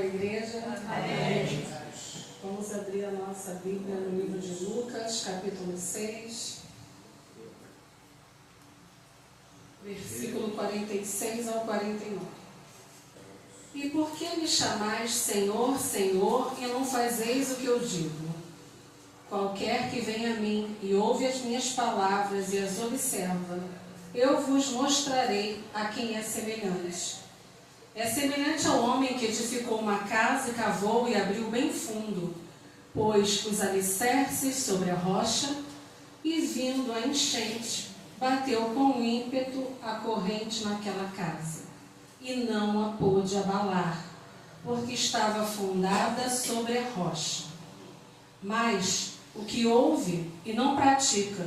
igreja? Amém. Vamos abrir a nossa Bíblia no livro de Lucas, capítulo 6, versículo 46 ao 49. E por que me chamais Senhor, Senhor, e não fazeis o que eu digo? Qualquer que venha a mim e ouve as minhas palavras e as observa, eu vos mostrarei a quem é semelhante. É semelhante ao homem que edificou uma casa e cavou e abriu bem fundo, pôs os alicerces sobre a rocha e, vindo a enchente, bateu com ímpeto a corrente naquela casa e não a pôde abalar, porque estava fundada sobre a rocha. Mas o que ouve e não pratica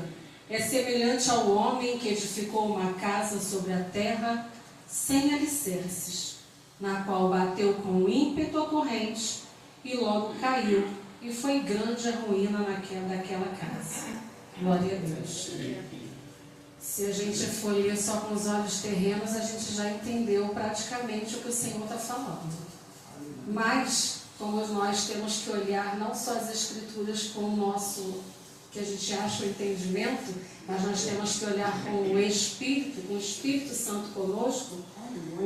é semelhante ao homem que edificou uma casa sobre a terra sem alicerces, na qual bateu com ímpeto a corrente e logo caiu, e foi grande a ruína daquela casa. Glória a Deus. Se a gente for ler só com os olhos terrenos, a gente já entendeu praticamente o que o Senhor está falando. Mas, como nós temos que olhar não só as Escrituras com o nosso, que a gente acha o entendimento, mas nós temos que olhar com o Espírito, com o Espírito Santo conosco.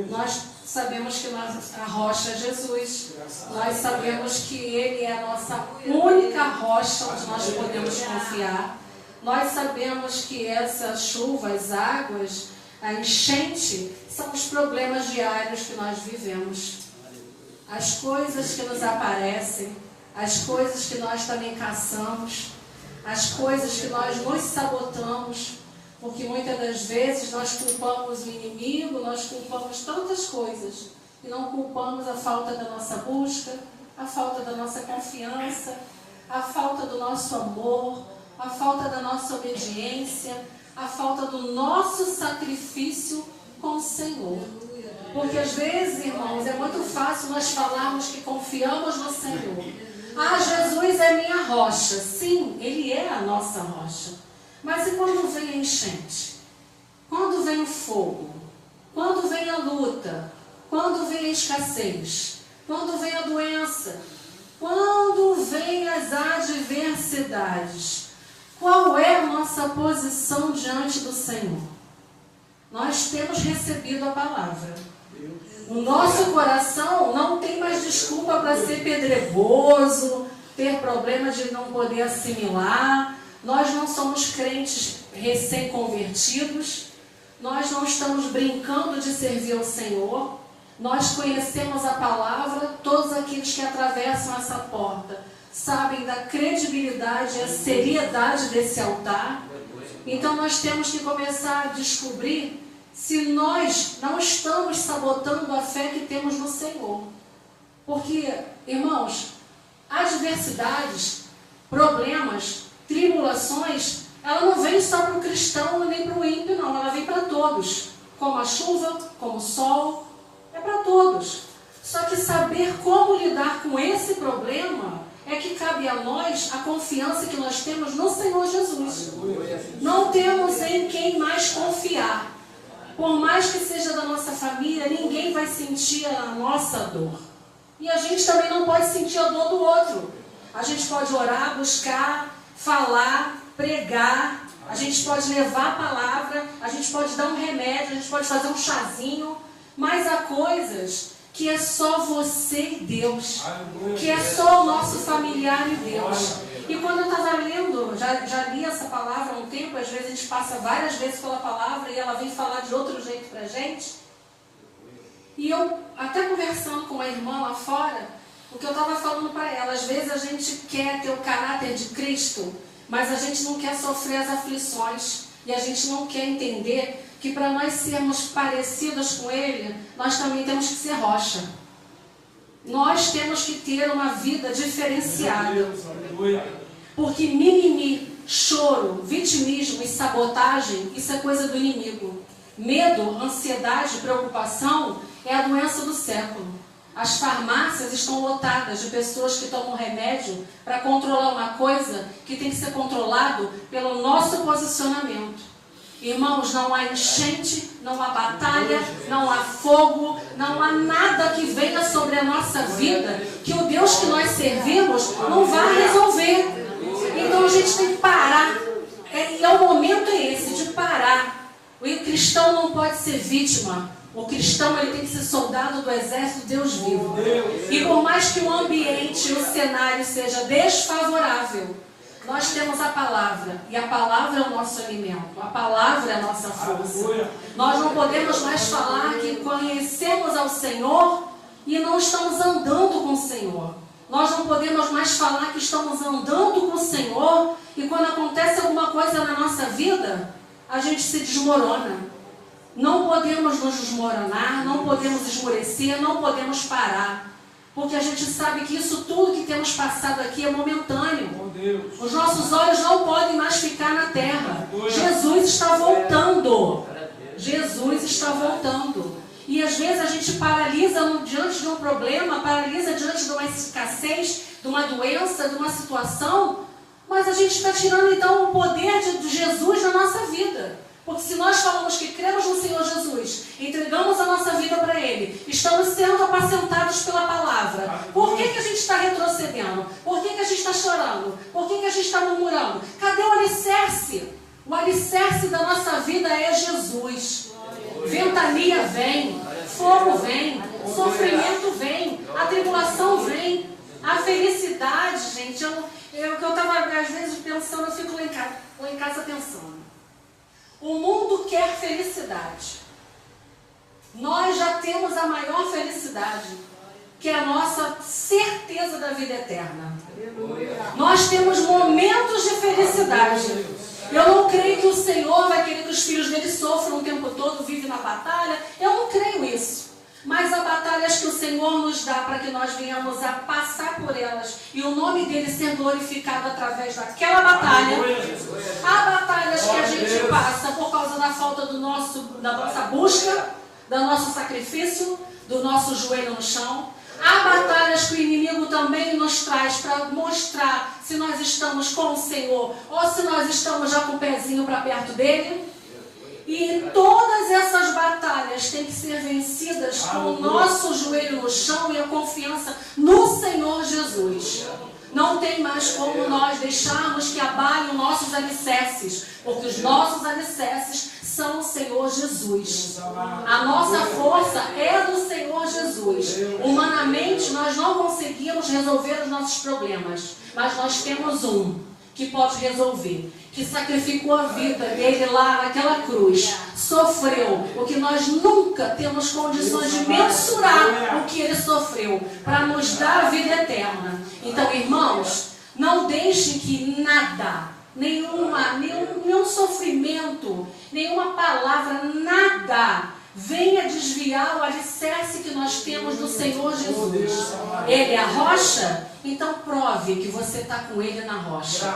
Nós sabemos que a rocha é Jesus. Nós sabemos que Ele é a nossa única rocha onde nós podemos confiar. Nós sabemos que essa chuva, as águas, a enchente, são os problemas diários que nós vivemos. As coisas que nos aparecem, as coisas que nós também caçamos, as coisas que nós nos sabotamos, porque muitas das vezes nós culpamos o inimigo, nós culpamos tantas coisas e não culpamos a falta da nossa busca, a falta da nossa confiança, a falta do nosso amor, a falta da nossa obediência, a falta do nosso sacrifício com o Senhor. Porque às vezes, irmãos, é muito fácil nós falarmos que confiamos no Senhor. Ah, Jesus é minha rocha. Sim, Ele é a nossa rocha. Mas e quando vem a enchente? Quando vem o fogo? Quando vem a luta? Quando vem a escassez? Quando vem a doença? Quando vem as adversidades? Qual é a nossa posição diante do Senhor? Nós temos recebido a palavra. O nosso coração não tem mais desculpa para ser pedregoso, ter problema de não poder assimilar. Nós não somos crentes recém-convertidos. Nós não estamos brincando de servir ao Senhor. Nós conhecemos a palavra. Todos aqueles que atravessam essa porta sabem da credibilidade e a seriedade desse altar. Então nós temos que começar a descobrir se nós não estamos sabotando a fé que temos no Senhor. Porque, irmãos, adversidades, problemas, tribulações, ela não vem só para o cristão nem para o ímpio, não. Ela vem para todos. Como a chuva, como o sol, é para todos. Só que saber como lidar com esse problema é que cabe a nós a confiança que nós temos no Senhor Jesus. Não temos em quem mais confiar. Por mais que seja da nossa família, ninguém vai sentir a nossa dor. E a gente também não pode sentir a dor do outro. A gente pode orar, buscar, falar, pregar, a gente pode levar a palavra, a gente pode dar um remédio, a gente pode fazer um chazinho, mas há coisas que é só você e Deus, que é só o nosso familiar e Deus. E quando eu estava lendo, já li essa palavra há um tempo, às vezes a gente passa várias vezes pela palavra e ela vem falar de outro jeito pra gente. E eu, até conversando com uma irmã lá fora, o que eu estava falando para ela, às vezes a gente quer ter o caráter de Cristo, mas a gente não quer sofrer as aflições e a gente não quer entender que para nós sermos parecidas com Ele, nós também temos que ser rocha. Nós temos que ter uma vida diferenciada. Porque mimimi, choro, vitimismo e sabotagem, isso é coisa do inimigo. Medo, ansiedade, preocupação é a doença do século. As farmácias estão lotadas de pessoas que tomam remédio para controlar uma coisa que tem que ser controlado pelo nosso posicionamento. Irmãos, não há enchente, não há batalha, não há fogo, não há nada que venha sobre a nossa nossa vida que o Deus que nós servimos não vai resolver. Então a gente tem que parar. E o momento é esse, de parar. O cristão não pode ser vítima. O cristão ele tem que ser soldado do exército de Deus vivo. E por mais que o ambiente, o cenário seja desfavorável, nós temos a palavra. E a palavra é o nosso alimento. A palavra é a nossa força. Nós não podemos mais falar que conhecemos ao Senhor e não estamos andando com o Senhor. Nós não podemos mais falar que estamos andando com o Senhor e quando acontece alguma coisa na nossa vida, a gente se desmorona. Não podemos nos desmoronar, não podemos esmorecer, não podemos parar. Porque a gente sabe que isso tudo que temos passado aqui é momentâneo. Os nossos olhos não podem mais ficar na terra. Jesus está voltando. Jesus está voltando. E às vezes a gente paralisa diante de um problema, paralisa diante de uma escassez, de uma doença, de uma situação. Mas a gente está tirando então o poder de Jesus na nossa vida. Porque se nós falamos que cremos no Senhor Jesus, entregamos a nossa vida para Ele, estamos sendo apacentados pela palavra, por que a gente está retrocedendo? Por que a gente está chorando? Por que a gente está murmurando? Cadê o alicerce? O alicerce da nossa vida é Jesus. Ventania vem, fogo vem, sofrimento vem, a tribulação vem, a felicidade, gente. Eu estava às vezes pensando, eu fico lá em casa pensando. O mundo quer felicidade. Nós já temos a maior felicidade, que é a nossa certeza da vida eterna. Nós temos momentos de felicidade. Eu não creio que o Senhor vai querer que os filhos dele sofram o tempo todo, vivem na batalha. Eu não creio isso. Mas há batalhas que o Senhor nos dá para que nós venhamos a passar por elas e o nome dele ser glorificado através daquela batalha. Há batalhas que a gente passa por causa da falta da nossa busca, do nosso sacrifício, do nosso joelho no chão. Há batalhas que o inimigo também nos traz para mostrar se nós estamos com o Senhor ou se nós estamos já com o pezinho para perto dele. E todas essas batalhas têm que ser vencidas com o nosso joelho no chão e a confiança no Senhor Jesus. Não tem mais como nós deixarmos que abalem os nossos alicerces, porque os nossos alicerces são o Senhor Jesus. A nossa força é do Senhor Jesus. Humanamente nós não conseguimos resolver os nossos problemas, mas nós temos um que pode resolver, que sacrificou a vida dele lá naquela cruz, sofreu o que nós nunca temos condições de mensurar o que ele sofreu, para nos dar a vida eterna. Então, irmãos, não deixem que nada, nenhum sofrimento, nenhuma palavra, nada venha desviar o alicerce que nós temos do Senhor Jesus. Ele é a rocha, então prove que você está com ele na rocha.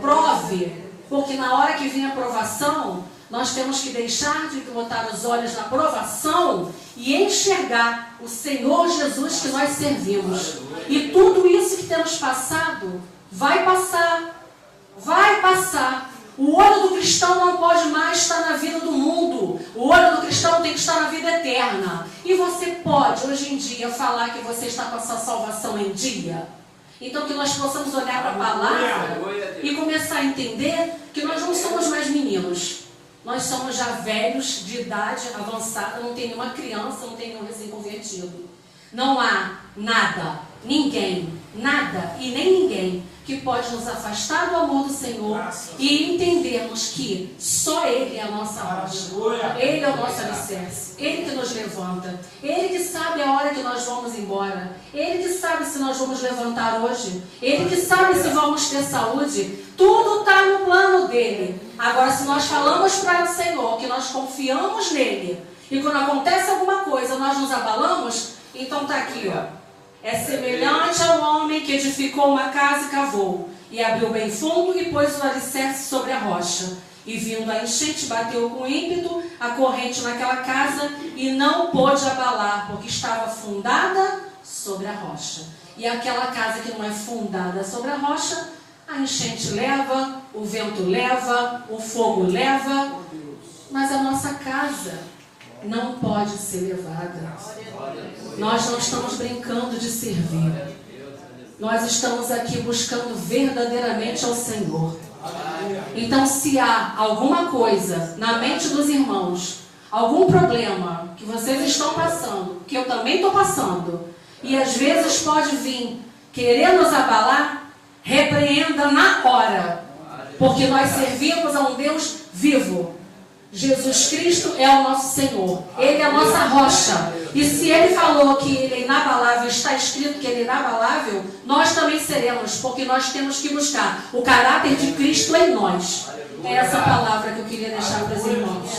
Prove, porque na hora que vem a provação, nós temos que deixar de botar os olhos na provação e enxergar o Senhor Jesus que nós servimos. E tudo isso que temos passado, vai passar. Vai passar. O olho do cristão não pode mais estar na vida do mundo. O olho do cristão tem que estar na vida eterna. E você pode, hoje em dia, falar que você está com a sua salvação em dia? Então que nós possamos olhar para a palavra e começar a entender que nós não somos mais meninos. Nós somos já velhos, de idade avançada, não tem nenhuma criança, não tem nenhum recém-convertido. Não há nada, ninguém, nada e nem ninguém que pode nos afastar do amor do Senhor e entendermos que só Ele é a nossa rocha. Ele é o nosso alicerce. Ele que nos levanta. Ele que sabe a hora que nós vamos embora. Ele que sabe se nós vamos levantar hoje. Ele que sabe se vamos ter saúde. Tudo está no plano dele. Agora, se nós falamos para o Senhor que nós confiamos nele e quando acontece alguma coisa nós nos abalamos, então está aqui, ó. É semelhante ao homem que edificou uma casa e cavou, e abriu bem fundo e pôs o alicerce sobre a rocha. E vindo a enchente, bateu com ímpeto a corrente naquela casa, e não pôde abalar, porque estava fundada sobre a rocha. E aquela casa que não é fundada sobre a rocha, a enchente leva, o vento leva, o fogo leva, mas a nossa casa não pode ser levada. Nós não estamos brincando de servir. Nós estamos aqui buscando verdadeiramente ao Senhor. Então, se há alguma coisa na mente dos irmãos, algum problema que vocês estão passando, que eu também estou passando, e às vezes pode vir querer nos abalar, repreenda na hora. Porque nós servimos a um Deus vivo. Jesus Cristo é o nosso Senhor. Ele é a nossa rocha. E se Ele falou que Ele é inabalável, está escrito que Ele é inabalável, nós também seremos, porque nós temos que buscar o caráter de Cristo em nós. É essa palavra que eu queria deixar para os irmãos.